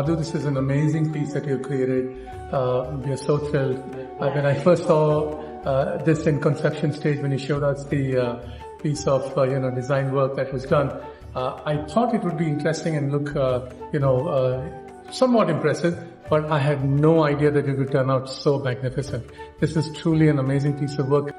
Madhu, this is an amazing piece that you created. We are so thrilled. When I first saw this in conception stage, when you showed us the piece of design work that was done, I thought it would be interesting and look somewhat impressive, but I had no idea that it would turn out so magnificent. This is truly an amazing piece of work.